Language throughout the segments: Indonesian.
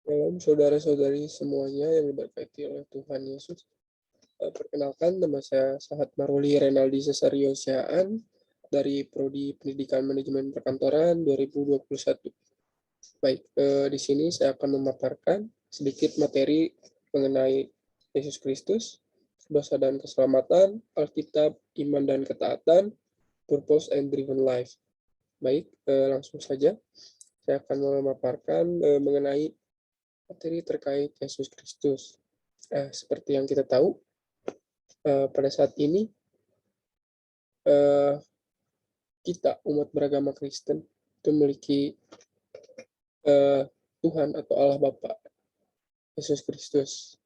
Shalom saudara-saudari semuanya yang diberkati oleh Tuhan Yesus. Perkenalkan, nama saya Sahat Maruli Renaldi Cesario Siaan dari Prodi Pendidikan Manajemen Perkantoran 2021. Baik, di sini saya akan memaparkan sedikit materi mengenai Yesus Kristus, dosa dan keselamatan, Alkitab, iman dan ketaatan, purpose and driven life. Baik, langsung saja saya akan memaparkan mengenai materi terkait Yesus Kristus. Seperti yang kita tahu, pada saat ini kita umat beragama Kristen itu memiliki Tuhan atau Allah Bapa, Yesus Kristus.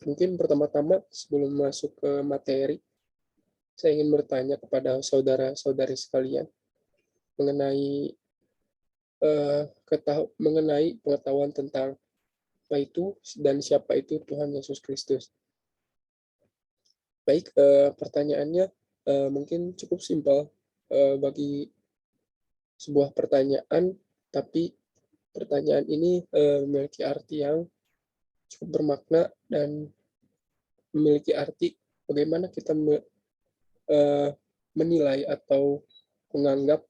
Mungkin pertama-tama sebelum masuk ke materi, saya ingin bertanya kepada saudara-saudari sekalian mengenai pengetahuan tentang apa itu dan siapa itu Tuhan Yesus Kristus. Baik, pertanyaannya mungkin cukup simpel bagi sebuah pertanyaan, tapi pertanyaan ini memiliki arti yang cukup bermakna dan memiliki arti bagaimana kita menilai atau menganggap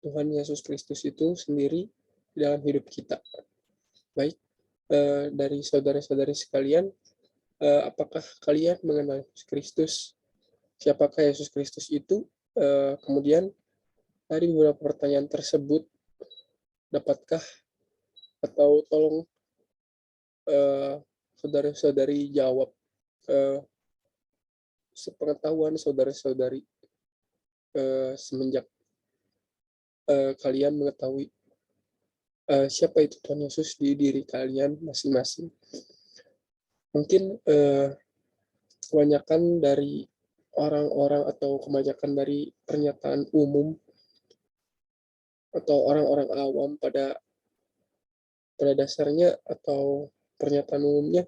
Tuhan Yesus Kristus itu sendiri dalam hidup kita. Baik, dari saudara-saudari sekalian, apakah kalian mengenal Yesus Kristus? Siapakah Yesus Kristus itu? Kemudian dari beberapa pertanyaan tersebut, dapatkah atau tolong saudara-saudari jawab sepengetahuan saudara-saudari semenjak kalian mengetahui siapa itu Tuhan Yesus di diri kalian masing-masing. Mungkin kebanyakan dari orang-orang atau kebanyakan dari pernyataan umum atau orang-orang awam pada dasarnya atau pernyataan umumnya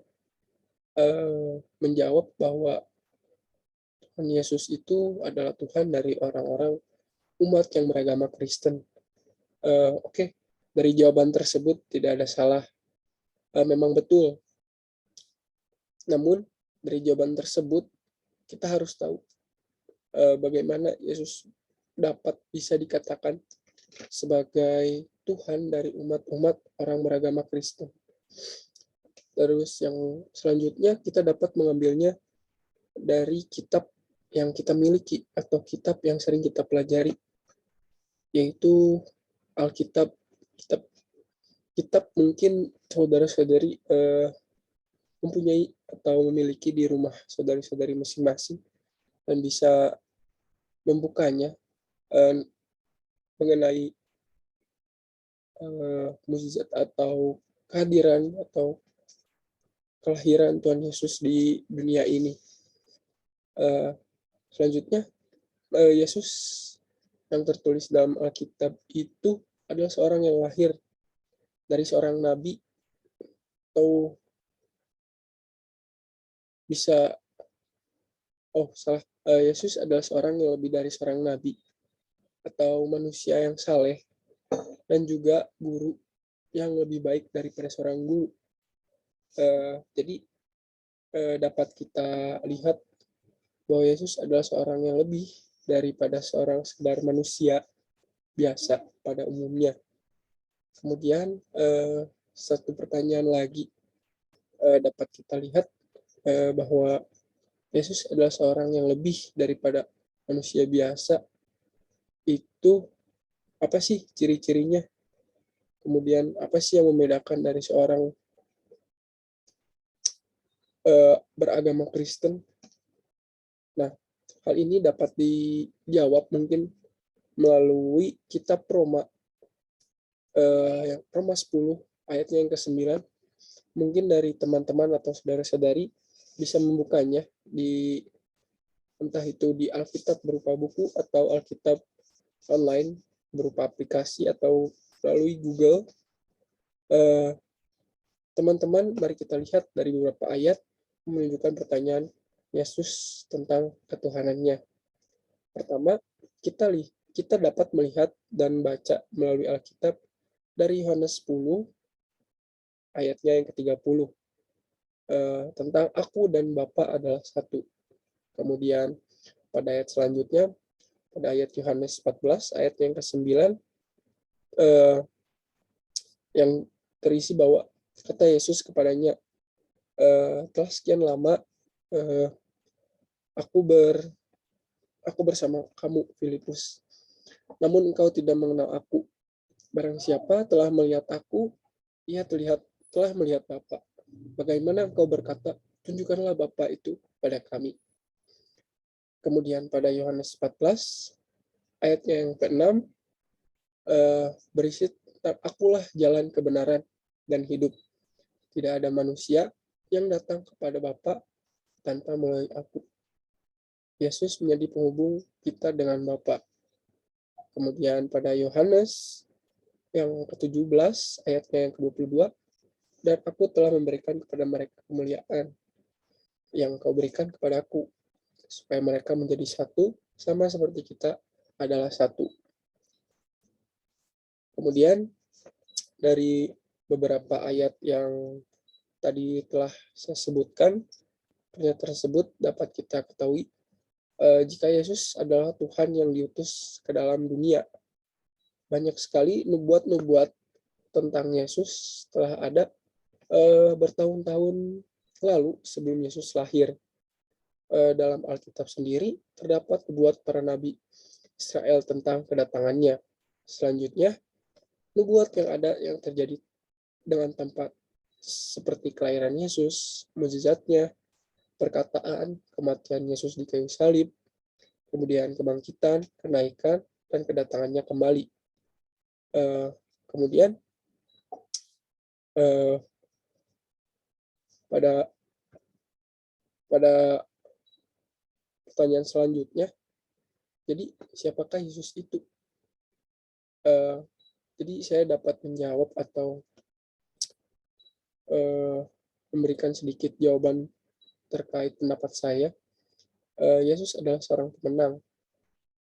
menjawab bahwa Tuhan Yesus itu adalah Tuhan dari orang-orang umat yang beragama Kristen. Oke, dari jawaban tersebut tidak ada salah, memang betul. Namun dari jawaban tersebut kita harus tahu bagaimana Yesus dapat bisa dikatakan sebagai Tuhan dari umat-umat orang beragama Kristen. Terus yang selanjutnya kita dapat mengambilnya dari kitab yang kita miliki atau kitab yang sering kita pelajari, yaitu Alkitab. Kitab mungkin saudara-saudari mempunyai atau memiliki di rumah saudari-saudari masing-masing dan bisa membukanya mengenai mukjizat atau kehadiran atau kelahiran Tuhan Yesus di dunia ini. Selanjutnya, Yesus yang tertulis dalam Alkitab itu adalah seorang yang lahir dari seorang nabi, atau bisa Yesus adalah seorang yang lebih dari seorang nabi atau manusia yang saleh dan juga guru yang lebih baik daripada seorang guru. Jadi dapat kita lihat bahwa Yesus adalah seorang yang lebih daripada seorang sekedar manusia biasa pada umumnya. Kemudian satu pertanyaan lagi dapat kita lihat bahwa Yesus adalah seorang yang lebih daripada manusia biasa. Itu apa sih ciri-cirinya? Kemudian apa sih yang membedakan dari seorang beragama Kristen? Nah, hal ini dapat dijawab mungkin melalui kitab Roma, Roma 10 ayatnya yang ke-9. Mungkin dari teman-teman atau saudara-saudari bisa membukanya di entah itu di Alkitab berupa buku atau Alkitab online berupa aplikasi atau melalui Google. Teman-teman, mari kita lihat dari beberapa ayat menunjukkan pertanyaan Yesus tentang ketuhanannya. Pertama, kita dapat melihat dan baca melalui Alkitab dari Yohanes 10 ayatnya yang ke-30, tentang aku dan Bapa adalah satu. Kemudian pada ayat selanjutnya, pada ayat Yohanes 14 ayat yang ke-9, yang terisi bahwa kata Yesus kepadanya, telah sekian lama aku bersama kamu, Filipus, namun engkau tidak mengenal aku. Barang siapa telah melihat aku, ia telah melihat Bapa. Bagaimana engkau berkata, tunjukkanlah Bapa itu pada kami. Kemudian pada Yohanes 14 ayatnya yang ke-6, berisi tentang akulah jalan kebenaran dan hidup. Tidak ada manusia yang datang kepada Bapa tanpa melalui aku. Yesus menjadi penghubung kita dengan Bapa. Kemudian pada Yohanes yang ke-17 ayatnya yang ke-22, dan aku telah memberikan kepada mereka kemuliaan yang kau berikan kepada aku, supaya mereka menjadi satu, sama seperti kita adalah satu. Kemudian dari beberapa ayat yang tadi telah saya sebutkan, pernyataan tersebut dapat kita ketahui jika Yesus adalah Tuhan yang diutus ke dalam dunia. Banyak sekali nubuat-nubuat tentang Yesus telah ada bertahun-tahun lalu sebelum Yesus lahir. Dalam Alkitab sendiri terdapat nubuat para nabi Israel tentang kedatangannya. Selanjutnya, nubuat yang ada yang terjadi dengan tempat seperti kelahiran Yesus, mukjizatnya, perkataan, kematian Yesus di kayu salib, kemudian kebangkitan, kenaikan, dan kedatangannya kembali. Kemudian pada pertanyaan selanjutnya, jadi siapakah Yesus itu? Jadi saya dapat menjawab atau memberikan sedikit jawaban terkait pendapat saya. Yesus adalah seorang pemenang.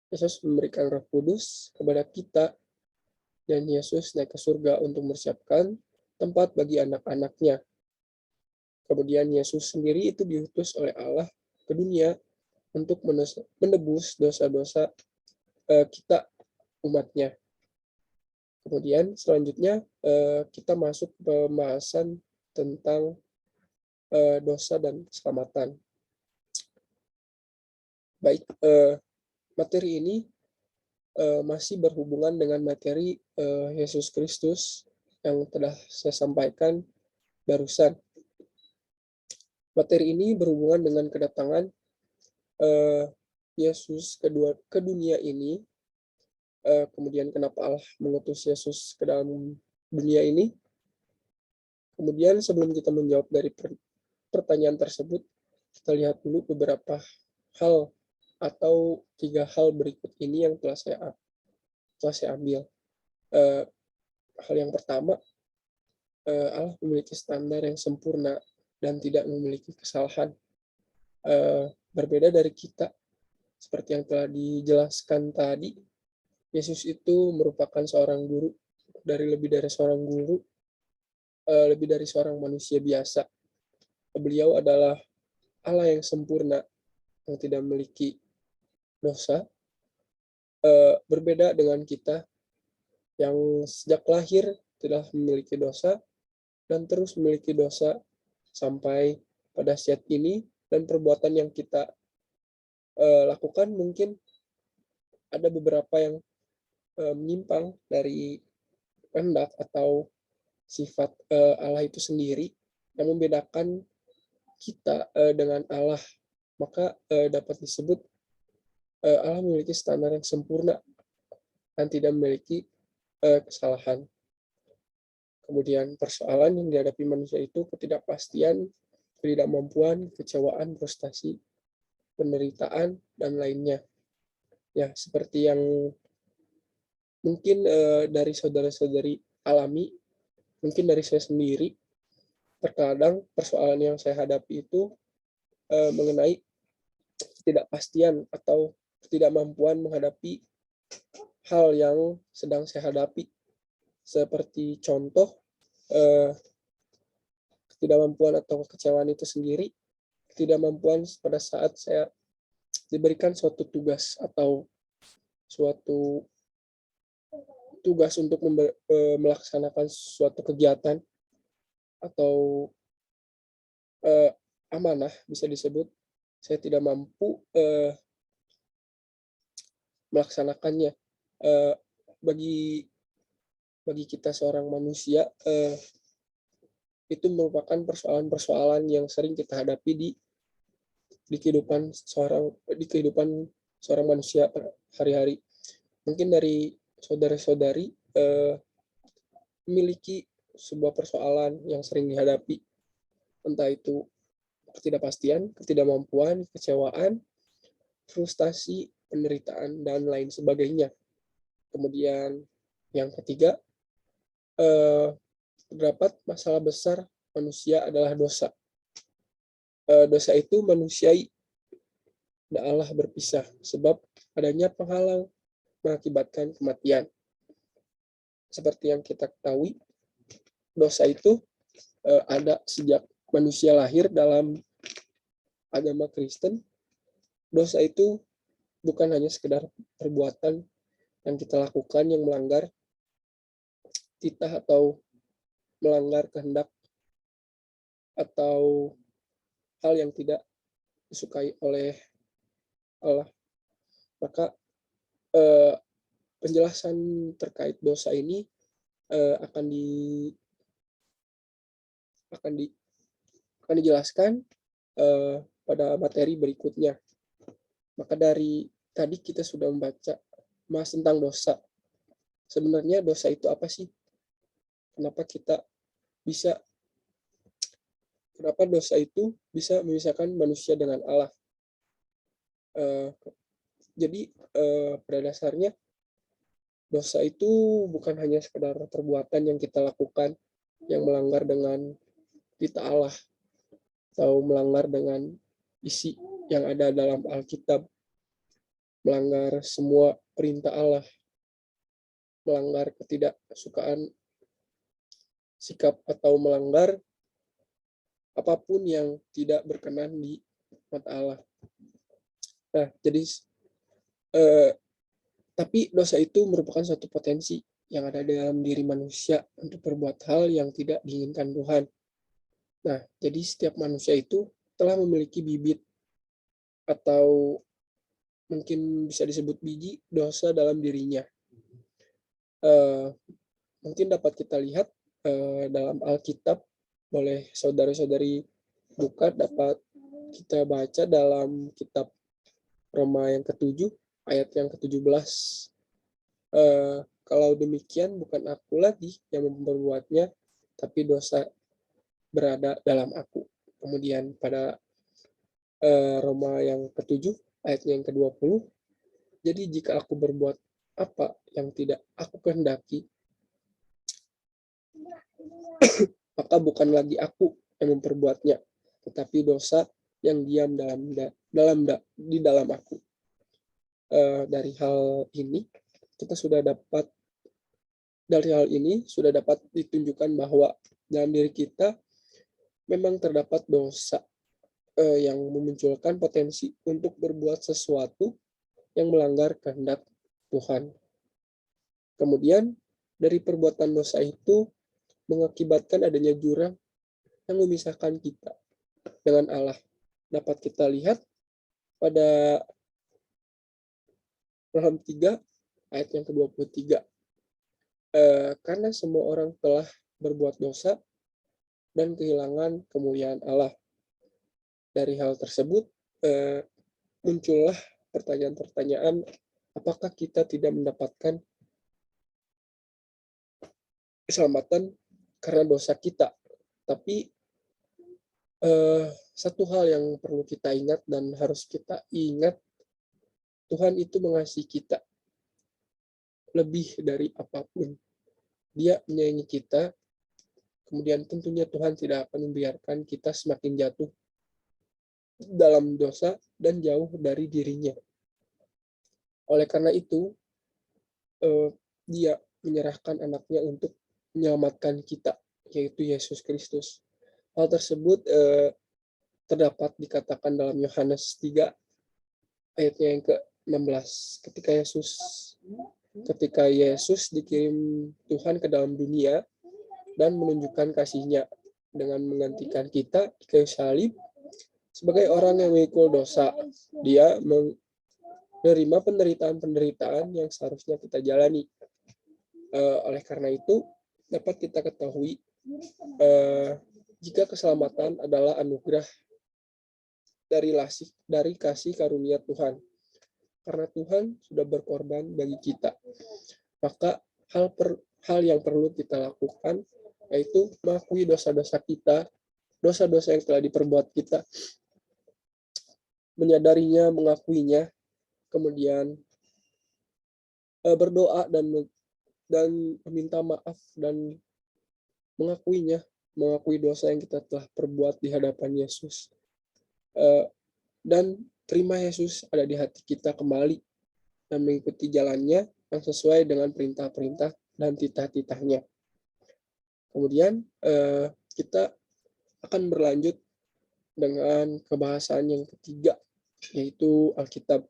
Yesus memberikan Roh Kudus kepada kita, dan Yesus naik ke surga untuk mempersiapkan tempat bagi anak-anaknya. Kemudian Yesus sendiri itu diutus oleh Allah ke dunia untuk menebus dosa-dosa kita, umatnya. Kemudian selanjutnya kita masuk ke pembahasan tentang dosa dan keselamatan. Baik, materi ini masih berhubungan dengan materi Yesus Kristus yang telah saya sampaikan barusan. Materi ini berhubungan dengan kedatangan Yesus ke dunia ini. Kemudian kenapa Allah mengutus Yesus ke dalam dunia ini. Kemudian sebelum kita menjawab dari pertanyaan tersebut, kita lihat dulu beberapa hal atau 3 hal berikut ini yang telah saya ambil. Hal yang pertama, Allah memiliki standar yang sempurna dan tidak memiliki kesalahan. Berbeda dari kita, seperti yang telah dijelaskan tadi, Yesus itu merupakan seorang guru, lebih dari seorang guru, lebih dari seorang manusia biasa. Beliau adalah Allah yang sempurna, yang tidak memiliki dosa, berbeda dengan kita yang sejak lahir telah memiliki dosa dan terus memiliki dosa sampai pada saat ini, dan perbuatan yang kita lakukan mungkin ada beberapa yang menyimpang dari kehendak atau sifat Allah itu sendiri yang membedakan kita dengan Allah. Maka dapat disebut Allah memiliki standar yang sempurna dan tidak memiliki kesalahan. Kemudian persoalan yang dihadapi manusia itu ketidakpastian, ketidakmampuan, kecewaan, frustasi, penderitaan, dan lainnya. Ya, seperti yang mungkin dari saudara-saudari alami, mungkin dari saya sendiri, terkadang persoalan yang saya hadapi itu mengenai ketidakpastian atau ketidakmampuan menghadapi hal yang sedang saya hadapi. Seperti contoh, ketidakmampuan atau kekecewaan itu sendiri, ketidakmampuan pada saat saya diberikan suatu tugas atau suatu tugas untuk melaksanakan suatu kegiatan atau amanah bisa disebut, saya tidak mampu melaksanakannya. Bagi kita seorang manusia, itu merupakan persoalan-persoalan yang sering kita hadapi di kehidupan seorang manusia hari-hari. Mungkin dari saudara-saudari memiliki sebuah persoalan yang sering dihadapi, entah itu ketidakpastian, ketidakmampuan, kecewaan, frustasi, penderitaan, dan lain sebagainya. Kemudian yang ketiga, terdapat masalah besar manusia adalah dosa. Dosa itu manusiai dan Allah berpisah, sebab adanya penghalang mengakibatkan kematian. Seperti yang kita ketahui, dosa itu ada sejak manusia lahir dalam agama Kristen. Dosa itu bukan hanya sekedar perbuatan yang kita lakukan yang melanggar titah atau melanggar kehendak atau hal yang tidak disukai oleh Allah. Maka penjelasan terkait dosa ini akan dijelaskan pada materi berikutnya. Maka dari tadi kita sudah membaca mas tentang dosa. Sebenarnya dosa itu apa sih? Kenapa dosa itu bisa memisahkan manusia dengan Allah? Jadi pada dasarnya dosa itu bukan hanya sekedar perbuatan yang kita lakukan yang melanggar dengan titah Allah atau melanggar dengan isi yang ada dalam Alkitab, melanggar semua perintah Allah, melanggar ketidaksukaan sikap atau melanggar apapun yang tidak berkenan di mata Allah. Nah, jadi tapi dosa itu merupakan suatu potensi yang ada dalam diri manusia untuk berbuat hal yang tidak diinginkan Tuhan. Nah, jadi setiap manusia itu telah memiliki bibit atau mungkin bisa disebut biji dosa dalam dirinya. Mungkin dapat kita lihat dalam Alkitab, boleh saudara-saudari buka, dapat kita baca dalam kitab Roma yang ke-7 ayat yang ke-17. Kalau demikian bukan aku lagi yang memperbuatnya, tapi dosa berada dalam aku. Kemudian pada Roma yang ke-7 ayatnya yang ke-20, jadi jika aku berbuat apa yang tidak aku kehendaki, maka bukan lagi aku yang memperbuatnya, tetapi dosa yang diam di dalam aku. Dari hal ini sudah dapat ditunjukkan bahwa dalam diri kita memang terdapat dosa yang memunculkan potensi untuk berbuat sesuatu yang melanggar kehendak Tuhan. Kemudian dari perbuatan dosa itu mengakibatkan adanya jurang yang memisahkan kita dengan Allah. Dapat kita lihat pada Roma 3 ayat yang ke-23. Karena semua orang telah berbuat dosa dan kehilangan kemuliaan Allah. Dari hal tersebut muncullah pertanyaan-pertanyaan, apakah kita tidak mendapatkan keselamatan karena dosa kita? Tapi satu hal yang perlu kita ingat dan harus kita ingat, Tuhan itu mengasihi kita lebih dari apapun. Dia menyayangi kita, kemudian tentunya Tuhan tidak akan membiarkan kita semakin jatuh dalam dosa dan jauh dari dirinya. Oleh karena itu, Dia menyerahkan anaknya untuk menyelamatkan kita, yaitu Yesus Kristus. Hal tersebut terdapat dikatakan dalam Yohanes 3 ayatnya yang ke-16. Ketika Yesus dikirim Tuhan ke dalam dunia dan menunjukkan kasih-Nya dengan menggantikan kita di kayu salib sebagai orang yang memikul dosa. Dia menerima penderitaan-penderitaan yang seharusnya kita jalani. Oleh karena itu, dapat kita ketahui jika keselamatan adalah anugerah dari kasih karunia Tuhan. Karena Tuhan sudah berkorban bagi kita. Maka hal yang perlu kita lakukan yaitu mengakui dosa-dosa kita, dosa-dosa yang telah diperbuat kita, menyadarinya, mengakuinya, kemudian berdoa dan meminta maaf dan mengakui dosa yang kita telah perbuat di hadapan Yesus. Dan terima Yesus ada di hati kita kembali dan mengikuti jalannya yang sesuai dengan perintah-perintah dan titah-titahnya. Kemudian kita akan berlanjut dengan kebahasan yang ketiga, yaitu Alkitab.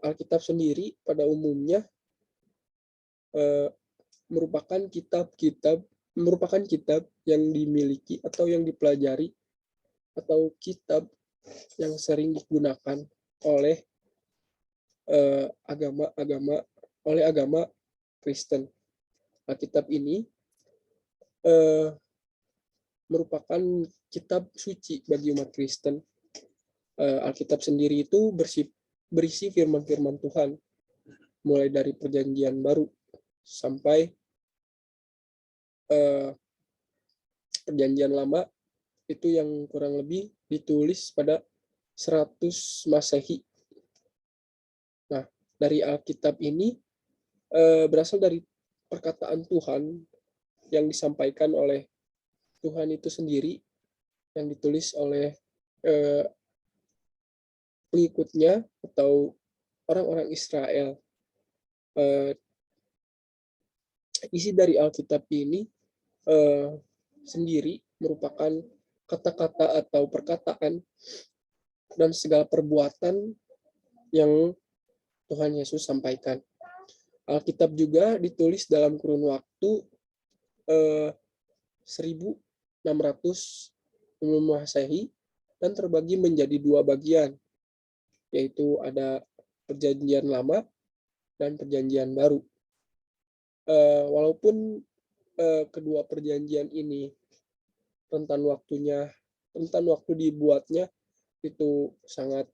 Alkitab sendiri pada umumnya merupakan kitab yang dimiliki atau yang dipelajari atau kitab yang sering digunakan oleh agama Kristen. Alkitab ini merupakan kitab suci bagi umat Kristen. Alkitab sendiri itu berisi firman-firman Tuhan, mulai dari Perjanjian Baru sampai Perjanjian Lama, itu yang kurang lebih ditulis pada 100 Masehi. Nah, dari Alkitab ini berasal dari perkataan Tuhan yang disampaikan oleh Tuhan itu sendiri, yang ditulis oleh pengikutnya atau orang-orang Israel. Isi dari Alkitab ini sendiri merupakan kata-kata atau perkataan dan segala perbuatan yang Tuhan Yesus sampaikan. Alkitab juga ditulis dalam kurun waktu 1600 sebelum Masehi dan terbagi menjadi 2 bagian, yaitu ada Perjanjian Lama dan Perjanjian Baru. Walaupun kedua perjanjian ini rentan waktu dibuatnya itu sangat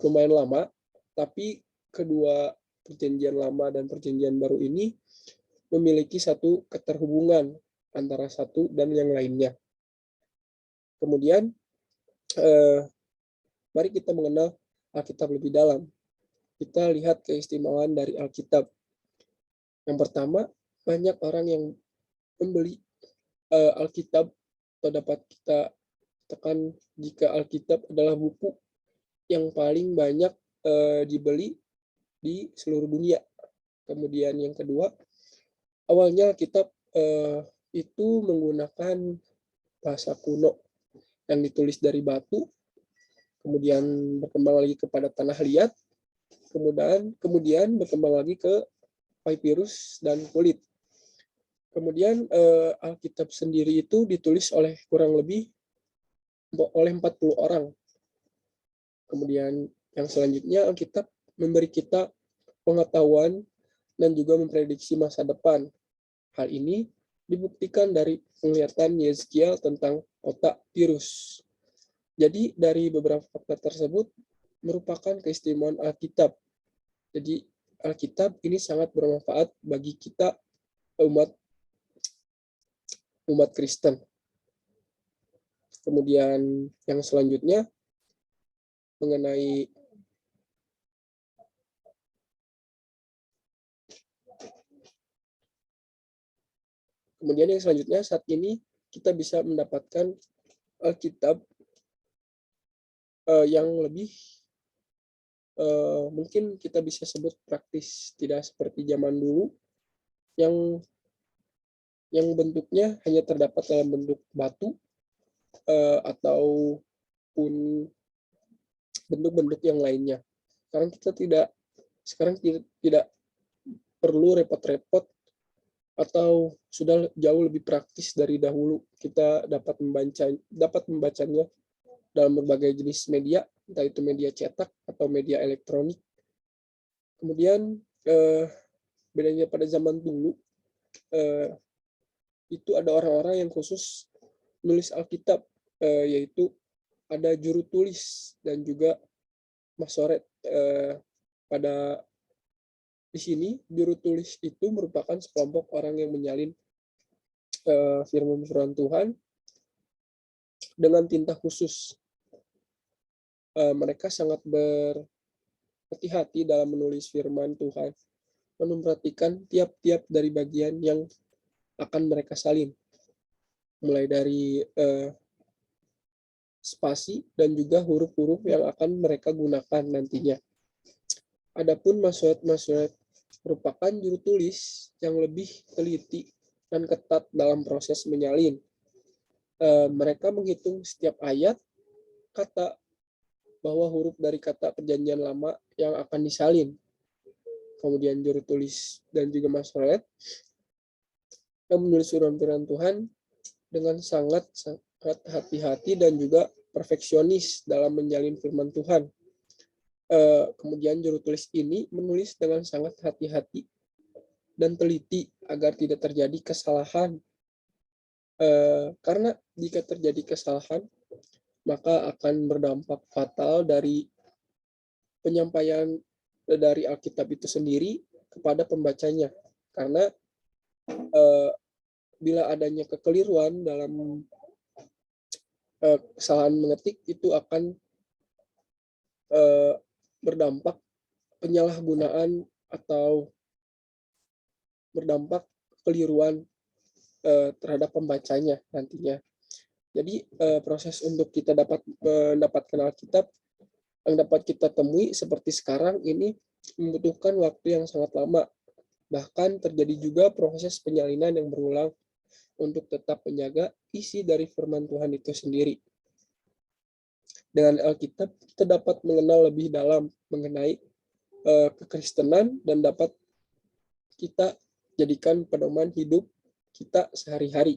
lumayan lama, tapi kedua Perjanjian Lama dan Perjanjian Baru ini memiliki satu keterhubungan antara satu dan yang lainnya. Kemudian mari kita mengenal Alkitab lebih dalam. Kita lihat keistimewaan dari Alkitab. Yang pertama, banyak orang yang membeli Alkitab, atau dapat kita katakan jika Alkitab adalah buku yang paling banyak dibeli di seluruh dunia. Kemudian yang kedua, awalnya Alkitab itu menggunakan bahasa kuno yang ditulis dari batu, kemudian berkembang lagi kepada tanah liat, kemudian berkembang lagi ke papirus dan kulit. Kemudian Alkitab sendiri itu ditulis oleh kurang lebih oleh 40 orang. Kemudian yang selanjutnya Alkitab memberi kita pengetahuan dan juga memprediksi masa depan. Hal ini dibuktikan dari penglihatan Yeskiel tentang otak virus. Jadi dari beberapa fakta tersebut merupakan keistimewaan Alkitab. Jadi Alkitab ini sangat bermanfaat bagi kita umat Kristen. Kemudian yang selanjutnya mengenai saat ini kita bisa mendapatkan Alkitab yang lebih mungkin kita bisa sebut praktis, tidak seperti zaman dulu yang yang bentuknya hanya terdapat dalam bentuk batu ataupun bentuk-bentuk yang lainnya. Sekarang tidak perlu repot-repot atau sudah jauh lebih praktis dari dahulu. Kita dapat membacanya dalam berbagai jenis media, entah itu media cetak atau media elektronik. Kemudian bedanya pada zaman dulu, itu ada orang-orang yang khusus nulis Alkitab, yaitu ada juru tulis dan juga masoret. Pada di sini juru tulis itu merupakan sekelompok orang yang menyalin firman Tuhan dengan tinta khusus. Mereka sangat berhati-hati dalam menulis firman Tuhan, memperhatikan tiap-tiap dari bagian yang akan mereka salin, mulai dari spasi dan juga huruf-huruf yang akan mereka gunakan nantinya. Adapun masoret merupakan juru tulis yang lebih teliti dan ketat dalam proses menyalin. Mereka menghitung setiap ayat, kata, bahwa huruf dari kata perjanjian lama yang akan disalin. Kemudian juru tulis dan juga masoret yang menulis firman Tuhan dengan sangat hati-hati dan juga perfeksionis dalam menyalin firman Tuhan. Kemudian juru tulis ini menulis dengan sangat hati-hati dan teliti agar tidak terjadi kesalahan. Karena jika terjadi kesalahan, maka akan berdampak fatal dari penyampaian dari Alkitab itu sendiri kepada pembacanya. Karena bila adanya kekeliruan dalam kesalahan mengetik, itu akan berdampak penyalahgunaan atau berdampak kekeliruan terhadap pembacanya nantinya. Jadi proses untuk kita dapat mendapatkan Alkitab yang dapat kita temui seperti sekarang ini membutuhkan waktu yang sangat lama. Bahkan terjadi juga proses penyalinan yang berulang untuk tetap menjaga isi dari firman Tuhan itu sendiri. Dengan Alkitab, kita dapat mengenal lebih dalam mengenai kekristenan dan dapat kita jadikan pedoman hidup kita sehari-hari.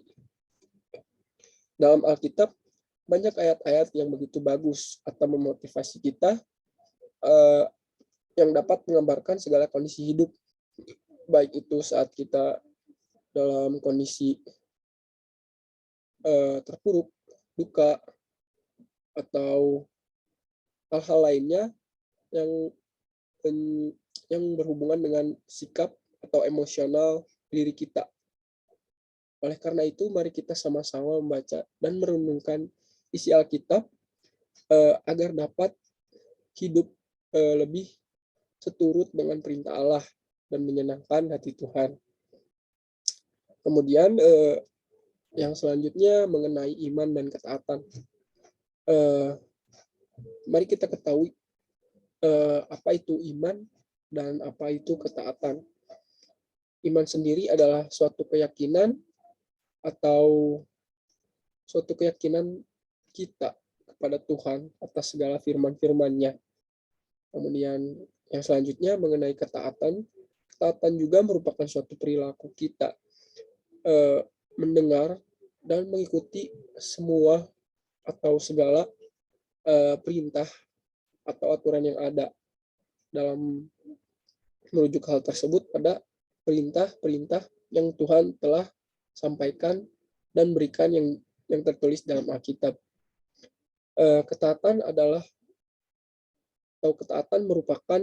Dalam Alkitab, banyak ayat-ayat yang begitu bagus atau memotivasi kita yang dapat menggambarkan segala kondisi hidup, baik itu saat kita dalam kondisi terpuruk, duka, atau hal-hal lainnya yang berhubungan dengan sikap atau emosional diri kita. Oleh karena itu, mari kita sama-sama membaca dan merenungkan isi Alkitab agar dapat hidup lebih seturut dengan perintah Allah dan menyenangkan hati Tuhan. Kemudian yang selanjutnya mengenai iman dan ketaatan. Mari kita ketahui apa itu iman dan apa itu ketaatan. Iman sendiri adalah suatu keyakinan atau suatu keyakinan kita kepada Tuhan atas segala firman-firman-Nya. Kemudian yang selanjutnya mengenai ketaatan. Ketaatan juga merupakan suatu perilaku kita mendengar dan mengikuti semua atau segala perintah atau aturan yang ada dalam merujuk hal tersebut pada perintah-perintah yang Tuhan telah sampaikan dan berikan yang tertulis dalam Alkitab. Ketaatan merupakan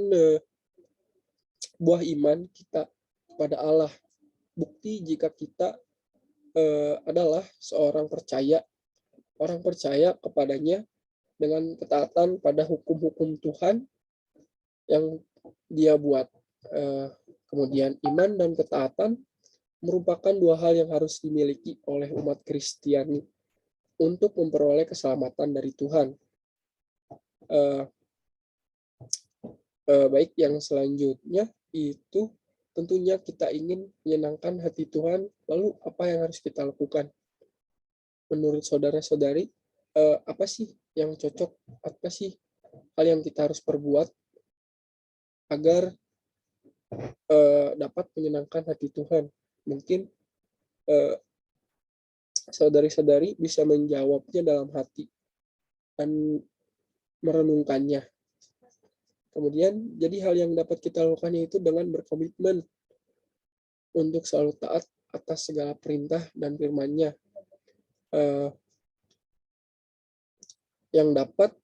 buah iman kita kepada Allah. Bukti jika kita adalah seorang orang percaya kepadanya dengan ketaatan pada hukum-hukum Tuhan yang Dia buat. Kemudian iman dan ketaatan merupakan dua hal yang harus dimiliki oleh umat Kristiani untuk memperoleh keselamatan dari Tuhan. Baik, yang selanjutnya itu tentunya kita ingin menyenangkan hati Tuhan, lalu apa yang harus kita lakukan? Menurut saudara-saudari, apa sih yang cocok? Apa sih hal yang kita harus perbuat agar dapat menyenangkan hati Tuhan? Mungkin eh, saudari-saudari bisa menjawabnya dalam hati dan merenungkannya. Kemudian, jadi hal yang dapat kita lakukan yaitu dengan berkomitmen untuk selalu taat atas segala perintah dan firman-Nya yang dapat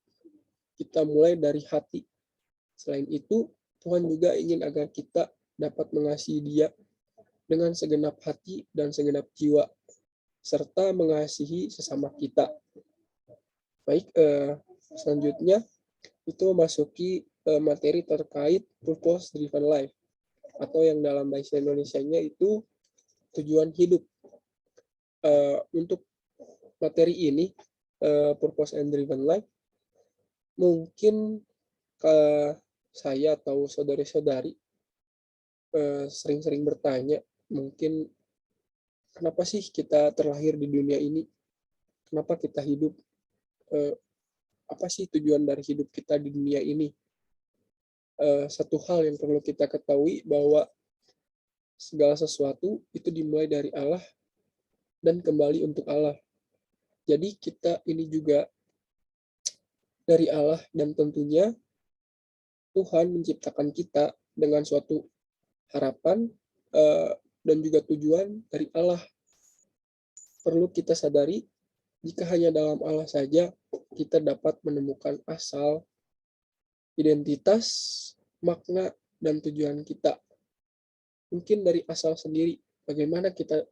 kita mulai dari hati. Selain itu, Tuhan juga ingin agar kita dapat mengasihi Dia dengan segenap hati dan segenap jiwa, serta mengasihi sesama kita. Baik, selanjutnya itu memasuki materi terkait purpose driven life, atau yang dalam bahasa Indonesianya itu tujuan hidup. Untuk materi ini, purpose and driven life, mungkin saya atau saudari-saudari sering-sering bertanya, mungkin kenapa sih kita terlahir di dunia ini? Kenapa kita hidup? Apa sih tujuan dari hidup kita di dunia ini? Satu hal yang perlu kita ketahui bahwa segala sesuatu itu dimulai dari Allah dan kembali untuk Allah. Jadi kita ini juga dari Allah, dan tentunya Tuhan menciptakan kita dengan suatu harapan dan juga tujuan dari Allah. Perlu kita sadari, jika hanya dalam Allah saja kita dapat menemukan asal, identitas, makna, dan tujuan kita. Mungkin dari asal sendiri, bagaimana kita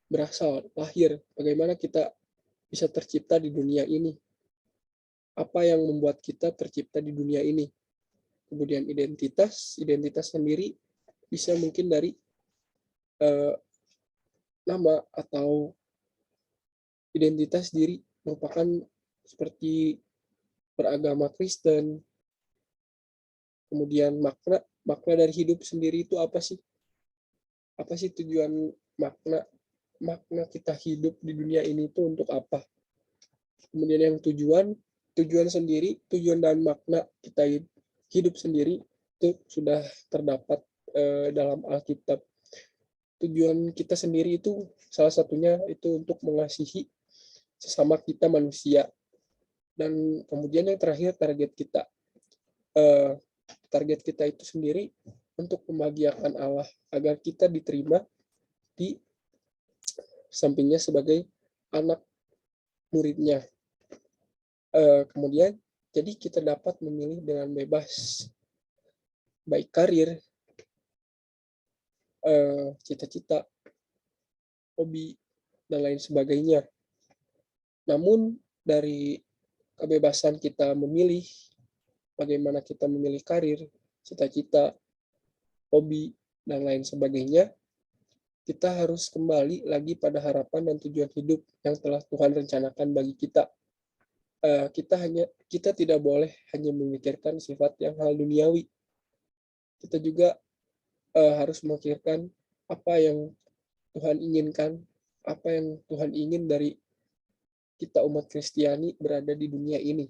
berasal, lahir, bagaimana kita bisa tercipta di dunia ini. Apa yang membuat kita tercipta di dunia ini. Kemudian identitas sendiri bisa mungkin dari nama atau identitas diri merupakan seperti beragama Kristen. Kemudian makna dari hidup sendiri itu apa sih? Apa sih tujuan makna kita hidup di dunia ini itu untuk apa? Kemudian yang tujuan sendiri, tujuan dan makna kita hidup sendiri itu sudah terdapat dalam Alkitab. Tujuan kita sendiri itu salah satunya itu untuk mengasihi sesama kita manusia. Dan kemudian yang terakhir target kita. Target kita itu sendiri untuk membahagiakan Allah agar kita diterima di sampingnya sebagai anak muridnya. Kemudian jadi kita dapat memilih dengan bebas, baik karir, cita-cita, hobi, dan lain sebagainya. Namun dari kebebasan kita memilih bagaimana kita memilih karir, cita-cita, hobi, dan lain sebagainya, kita harus kembali lagi pada harapan dan tujuan hidup yang telah Tuhan rencanakan bagi kita. Kita tidak boleh hanya memikirkan sifat yang hal duniawi. Kita juga harus memikirkan apa yang Tuhan inginkan, apa yang Tuhan ingin dari kita umat Kristiani berada di dunia ini.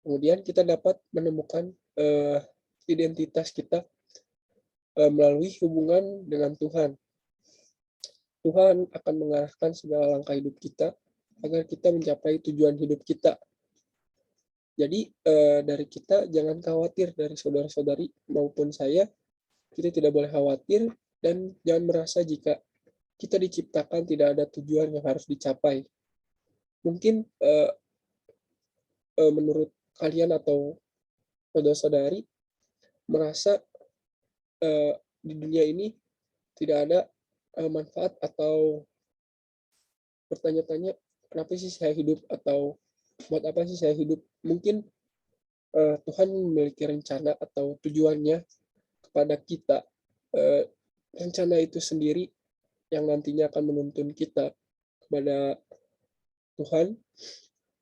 Kemudian kita dapat menemukan identitas kita melalui hubungan dengan Tuhan. Tuhan akan mengarahkan segala langkah hidup kita agar kita mencapai tujuan hidup kita. Jadi dari kita jangan khawatir, dari saudara-saudari maupun saya, kita tidak boleh khawatir dan jangan merasa jika kita diciptakan tidak ada tujuan yang harus dicapai. Mungkin menurut kalian atau saudara-saudari merasa di dunia ini tidak ada manfaat atau bertanya-tanya kenapa sih saya hidup atau buat apa sih saya hidup. Mungkin Tuhan memiliki rencana atau tujuannya kepada kita. Rencana itu sendiri yang nantinya akan menuntun kita kepada Tuhan,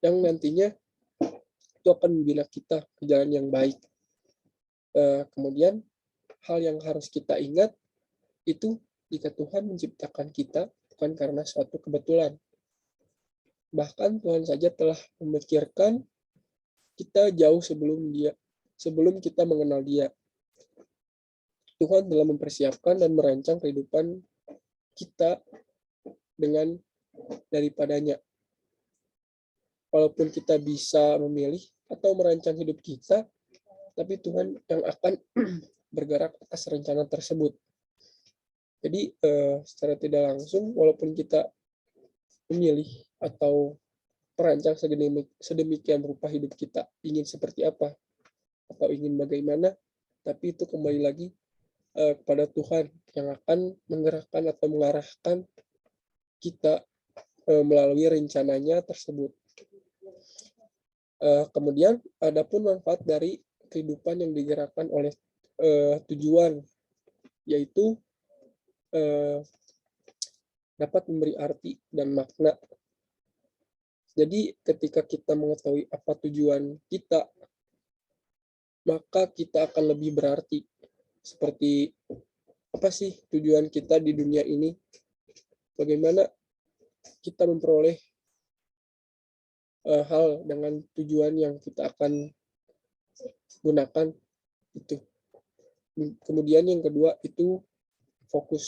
yang nantinya itu akan membina kita ke jalan yang baik. Kemudian hal yang harus kita ingat itu jika Tuhan menciptakan kita bukan karena suatu kebetulan. Bahkan Tuhan saja telah memikirkan kita jauh sebelum kita mengenal Dia. Tuhan telah mempersiapkan dan merancang kehidupan kita dengan daripadanya. Walaupun kita bisa memilih atau merancang hidup kita, tapi Tuhan yang akan bergerak atas rencana tersebut. Jadi secara tidak langsung, walaupun kita memilih atau merancang sedemikian rupa hidup kita, ingin seperti apa atau ingin bagaimana, tapi itu kembali lagi kepada Tuhan yang akan menggerakkan atau mengarahkan kita melalui rencananya tersebut. Kemudian adapun manfaat dari kehidupan yang digerakkan oleh tujuan, yaitu dapat memberi arti dan makna. Jadi ketika kita mengetahui apa tujuan kita, maka kita akan lebih berarti. Seperti apa sih tujuan kita di dunia ini? Bagaimana kita memperoleh hal dengan tujuan yang kita akan gunakan itu. Kemudian yang kedua itu fokus.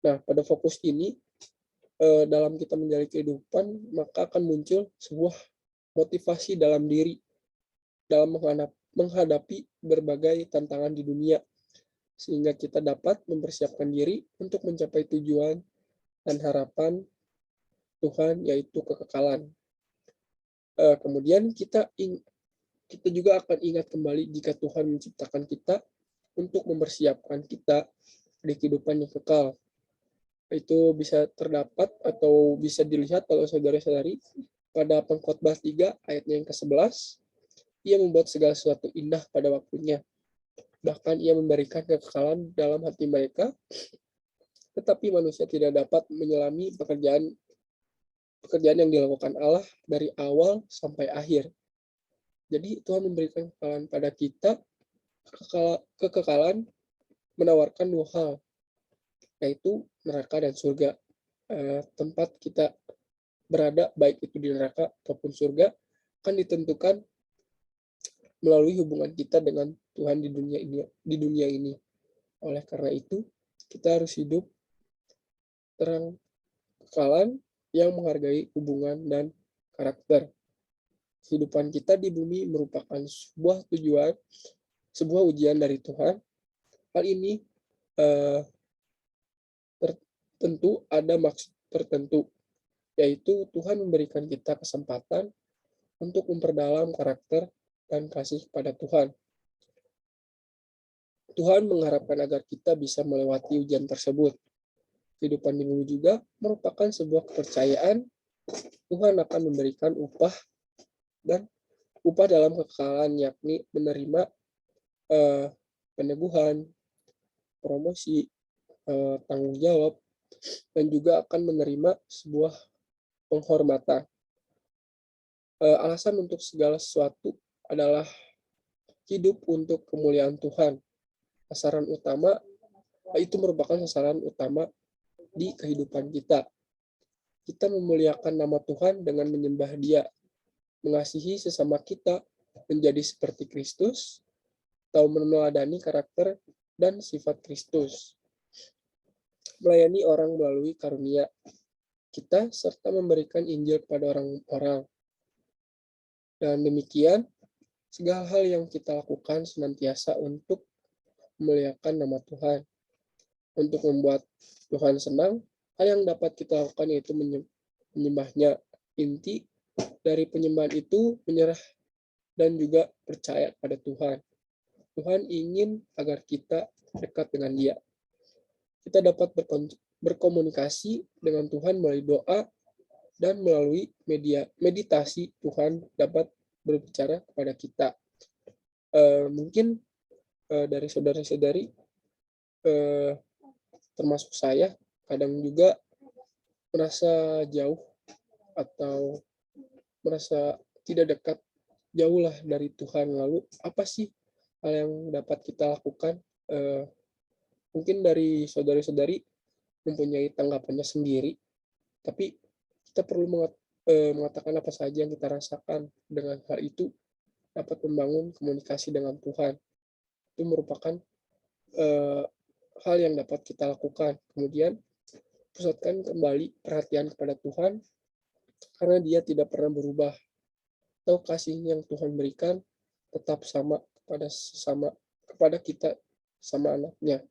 Nah, pada fokus ini dalam kita menjalani kehidupan, maka akan muncul sebuah motivasi dalam diri dalam menghadapi berbagai tantangan di dunia, sehingga kita dapat mempersiapkan diri untuk mencapai tujuan dan harapan Tuhan, yaitu kekekalan. Kemudian kita juga akan ingat kembali jika Tuhan menciptakan kita untuk mempersiapkan kita di kehidupan yang kekal. Itu bisa terdapat atau bisa dilihat kalau saudara-saudari pada Pengkhotbah 3 ayatnya yang ke-11, Ia membuat segala sesuatu indah pada waktunya. Bahkan Ia memberikan kekekalan dalam hati mereka, tetapi manusia tidak dapat menyelami pekerjaan yang dilakukan Allah dari awal sampai akhir. Jadi Tuhan memberikan kekekalan pada kita, kekekalan menawarkan dua hal, yaitu neraka dan surga. Tempat kita berada, baik itu di neraka ataupun surga, akan ditentukan melalui hubungan kita dengan Tuhan di dunia ini. Oleh karena itu, kita harus hidup terang kekekalan yang menghargai hubungan dan karakter. Kehidupan kita di bumi merupakan sebuah tujuan, sebuah ujian dari Tuhan. Hal ini tentu ada maksud tertentu, yaitu Tuhan memberikan kita kesempatan untuk memperdalam karakter dan kasih pada Tuhan. Tuhan mengharapkan agar kita bisa melewati ujian tersebut. Kehidupan di bumi juga merupakan sebuah kepercayaan Tuhan akan memberikan upah dalam kekekalan, yakni menerima peneguhan, promosi, tanggung jawab, dan juga akan menerima sebuah penghormatan. Alasan untuk segala sesuatu adalah hidup untuk kemuliaan Tuhan. Sasaran utama itu merupakan sasaran utama di kehidupan kita. Kita memuliakan nama Tuhan dengan menyembah Dia, mengasihi sesama kita, menjadi seperti Kristus, atau meneladani karakter dan sifat Kristus, melayani orang melalui karunia kita, serta memberikan Injil kepada orang-orang. Dan demikian, segala hal yang kita lakukan senantiasa untuk memuliakan nama Tuhan. Untuk membuat Tuhan senang, hal yang dapat kita lakukan yaitu menyembahnya. Inti dari penyembahan itu menyerah dan juga percaya pada Tuhan. Tuhan ingin agar kita dekat dengan Dia. Kita dapat berkomunikasi dengan Tuhan melalui doa dan melalui meditasi. Tuhan dapat berbicara kepada kita. Mungkin dari saudara-saudari, termasuk saya, kadang juga merasa jauh atau merasa tidak dekat, jauh lah dari Tuhan. Lalu apa sih hal yang dapat kita lakukan. Mungkin dari saudari-saudari mempunyai tanggapannya sendiri, tapi kita perlu mengatakan apa saja yang kita rasakan. Dengan hal itu dapat membangun komunikasi dengan Tuhan. Itu merupakan eh, hal yang dapat kita lakukan. Kemudian pusatkan kembali perhatian kepada Tuhan, karena Dia tidak pernah berubah, atau kasih yang Tuhan berikan tetap sama kepada kita sama anaknya.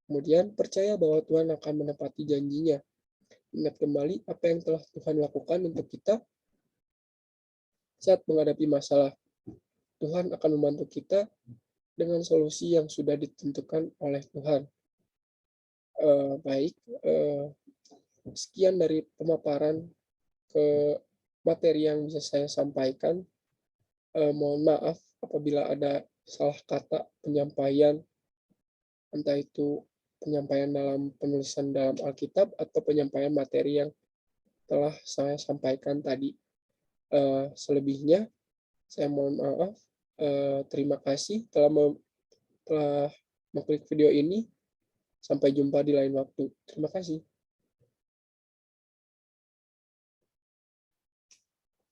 Kemudian percaya bahwa Tuhan akan menepati janjinya. Ingat kembali apa yang telah Tuhan lakukan untuk kita saat menghadapi masalah. Tuhan akan membantu kita dengan solusi yang sudah ditentukan oleh Tuhan. Baik, sekian dari pemaparan ke materi yang bisa saya sampaikan. Mohon maaf apabila ada salah kata penyampaian, entah itu penyampaian dalam penulisan dalam Alkitab atau penyampaian materi yang telah saya sampaikan tadi. Selebihnya, saya mohon maaf. Terima kasih telah mengklik video ini. Sampai jumpa di lain waktu. Terima kasih.